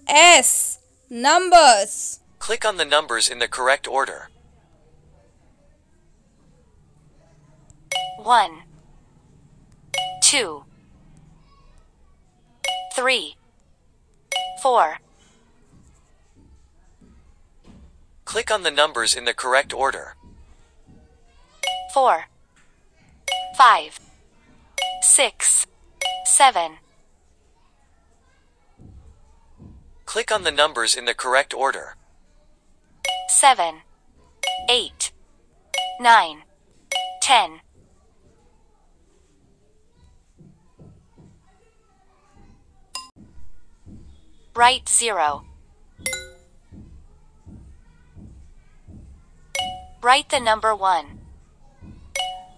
Numbers. Numbers. Click on the numbers in the correct order. 1, 2, 3, 4. Click on the numbers in the correct order. 4, 5, 6, 7. Click on the numbers in the correct order. 7, 8, 9, 10. Write 0. Write the number 1.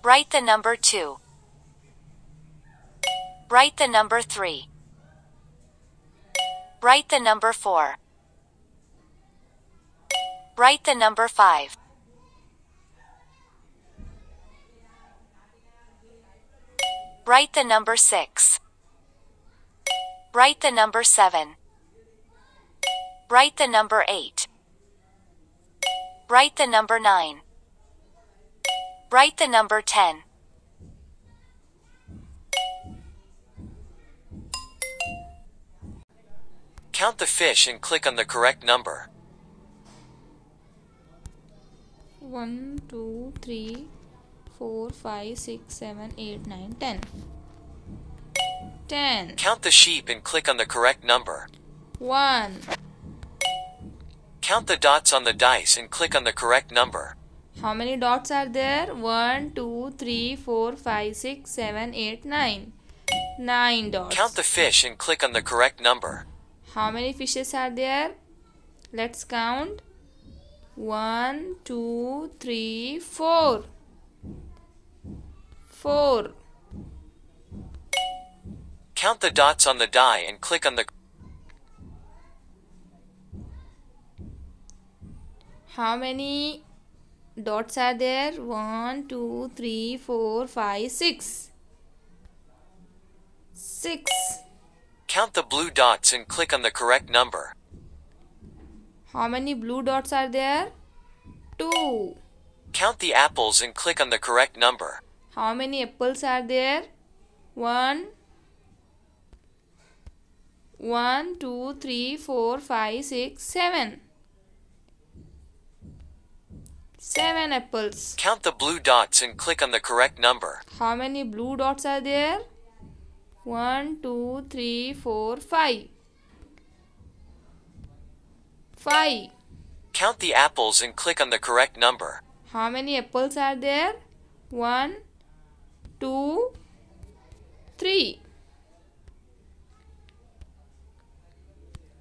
Write the number 2. Write the number 3. Write the number 4. Write the number 5. Write the number 6. Write the number 7. Write the number 8. Write the number 9. Write the number 10. Count the fish and click on the correct number. 1, 2, 3, 4, 5, 6, 7, 8, 9, 10. 10. Count the sheep and click on the correct number. 1. Count the dots on the dice and click on the correct number. How many dots are there? 1, 2, 3, 4, 5, 6, 7, 8, 9. 9 dots. Count the fish and click on the correct number. How many fishes are there? Let's count. 1, 2, 3, 4. 4. Count the dots on the die and click on the. How many dots are there? 1, 2, 3, 4, 5, 6. 6. Count the blue dots and click on the correct number. How many blue dots are there? 2. Count the apples and click on the correct number. How many apples are there? 1, 2, 3, 4, 5, 6, 7. 7 apples. Count the blue dots and click on the correct number. How many blue dots are there? 1, 2, 3, 4, 5. 5. Count the apples and click on the correct number. How many apples are there? 1, 2, 3.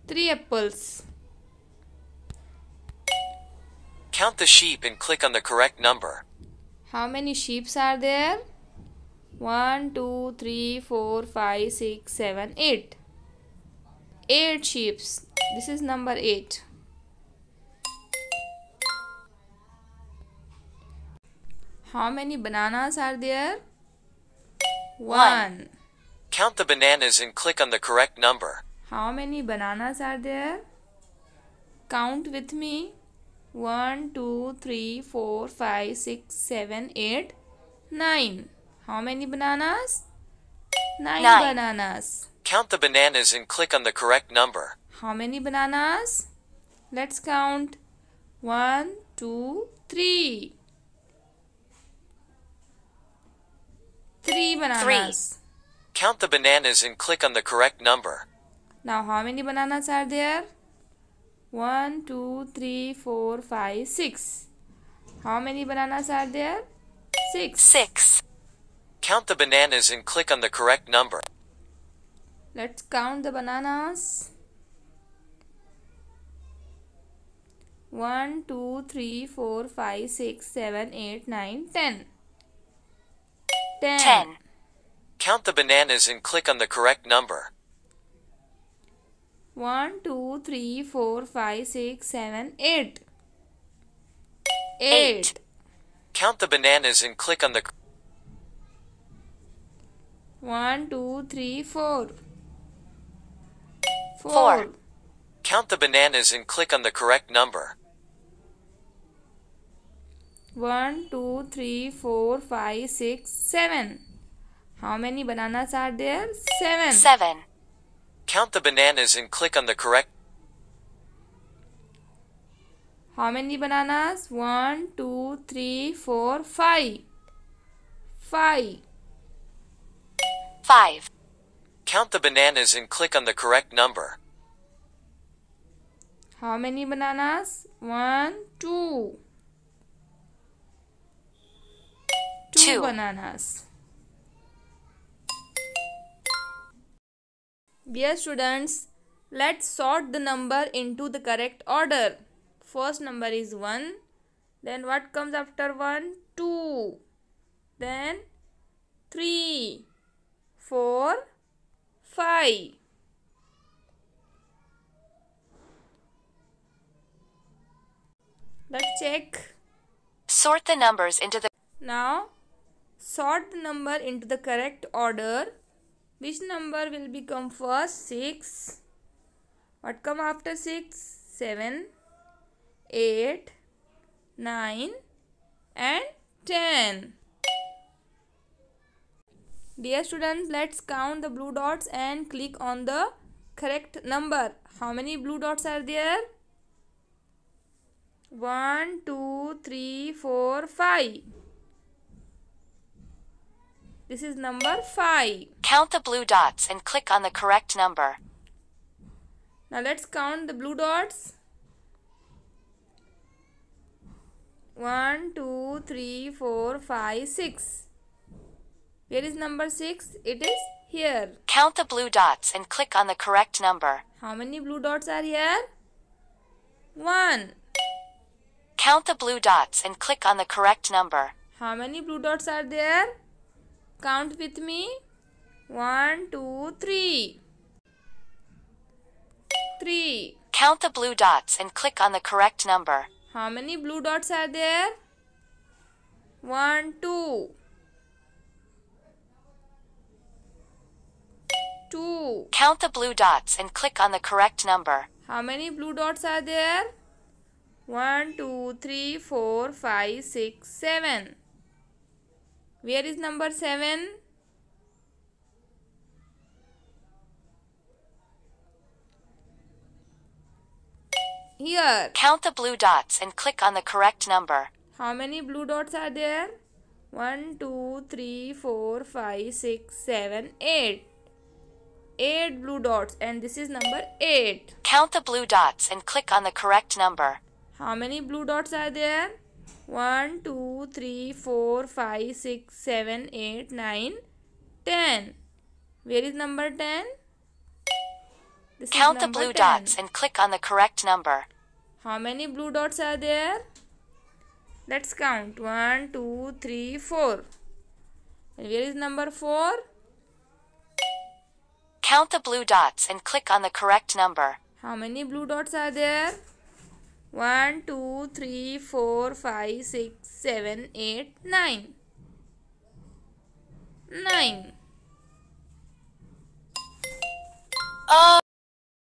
3 apples. Count the sheep and click on the correct number. How many sheep are there? 1, 2, 3, 4, 5, 6, 7, 8. 8 sheep. This is number 8. How many bananas are there? 1. Count the bananas and click on the correct number. How many bananas are there? Count with me. 1, 2, 3, 4, 5, 6, 7, 8, 9. How many bananas? 9 bananas. Count the bananas and click on the correct number. How many bananas? Let's count. 1, 2, 3. 3 bananas. Count the bananas and click on the correct number. Now how many bananas are there? 1, 2, 3, 4, 5, 6. How many bananas are there? 6. Count the bananas and click on the correct number. Let's count the bananas. 1, 2, 3, 4, 5, 6, 7, 8, 9, 10. 10. Count the bananas and click on the correct number. 1, 2, 3, 4, 5, 6, 7, 8. 8. Count the bananas and click on the. 1, 2, 3, 4. 4. Count the bananas and click on the correct number. 1, 2, 3, 4, 5, 6, 7. How many bananas are there? 7. 7. Count the bananas and click on the correct. How many bananas? 1, 2, 3, 4, 5. 5. 5. Count the bananas and click on the correct number. How many bananas? 1, 2. 2 2. bananas. Dear students, let's sort the number into the correct order. First number is 1. Then what comes after 1? 2. Then 3, 4, 5. Let's check. Sort the numbers into the Now, sort the number into the correct order. Which number will become first? 6. What come after 6? 7, 8, 9 and 10. Dear students, let's count the blue dots and click on the correct number. How many blue dots are there? 1, 2, 3, 4, 5. This is number 5. Count the blue dots and click on the correct number. Now let's count the blue dots. 1, 2, 3, 4, 5, 6. Where is number 6? It is here. Count the blue dots and click on the correct number. How many blue dots are here? 1. Count the blue dots and click on the correct number. How many blue dots are there? Count with me. 1, 2, 3. 3. Count the blue dots and click on the correct number. How many blue dots are there? 1, 2. 2. Count the blue dots and click on the correct number. How many blue dots are there? 1, 2, 3, 4, 5, 6, 7. Where is number 7? Here. Count the blue dots and click on the correct number. How many blue dots are there? 1, 2, 3, 4, 5, 6, 7, 8. 8 blue dots, and this is number 8. Count the blue dots and click on the correct number. How many blue dots are there? 1, 2, 3, 4, 5, 6, 7, 8, 9, 10. Where is number 10? This Count is the number blue 10. dots and click on the correct number. How many blue dots are there? Let's count. 1, 2, 3, 4. And where is number 4? Count the blue dots and click on the correct number. How many blue dots are there? 1, 2, 3, 4, 5, 6, 7, 8, 9. 9. Oh!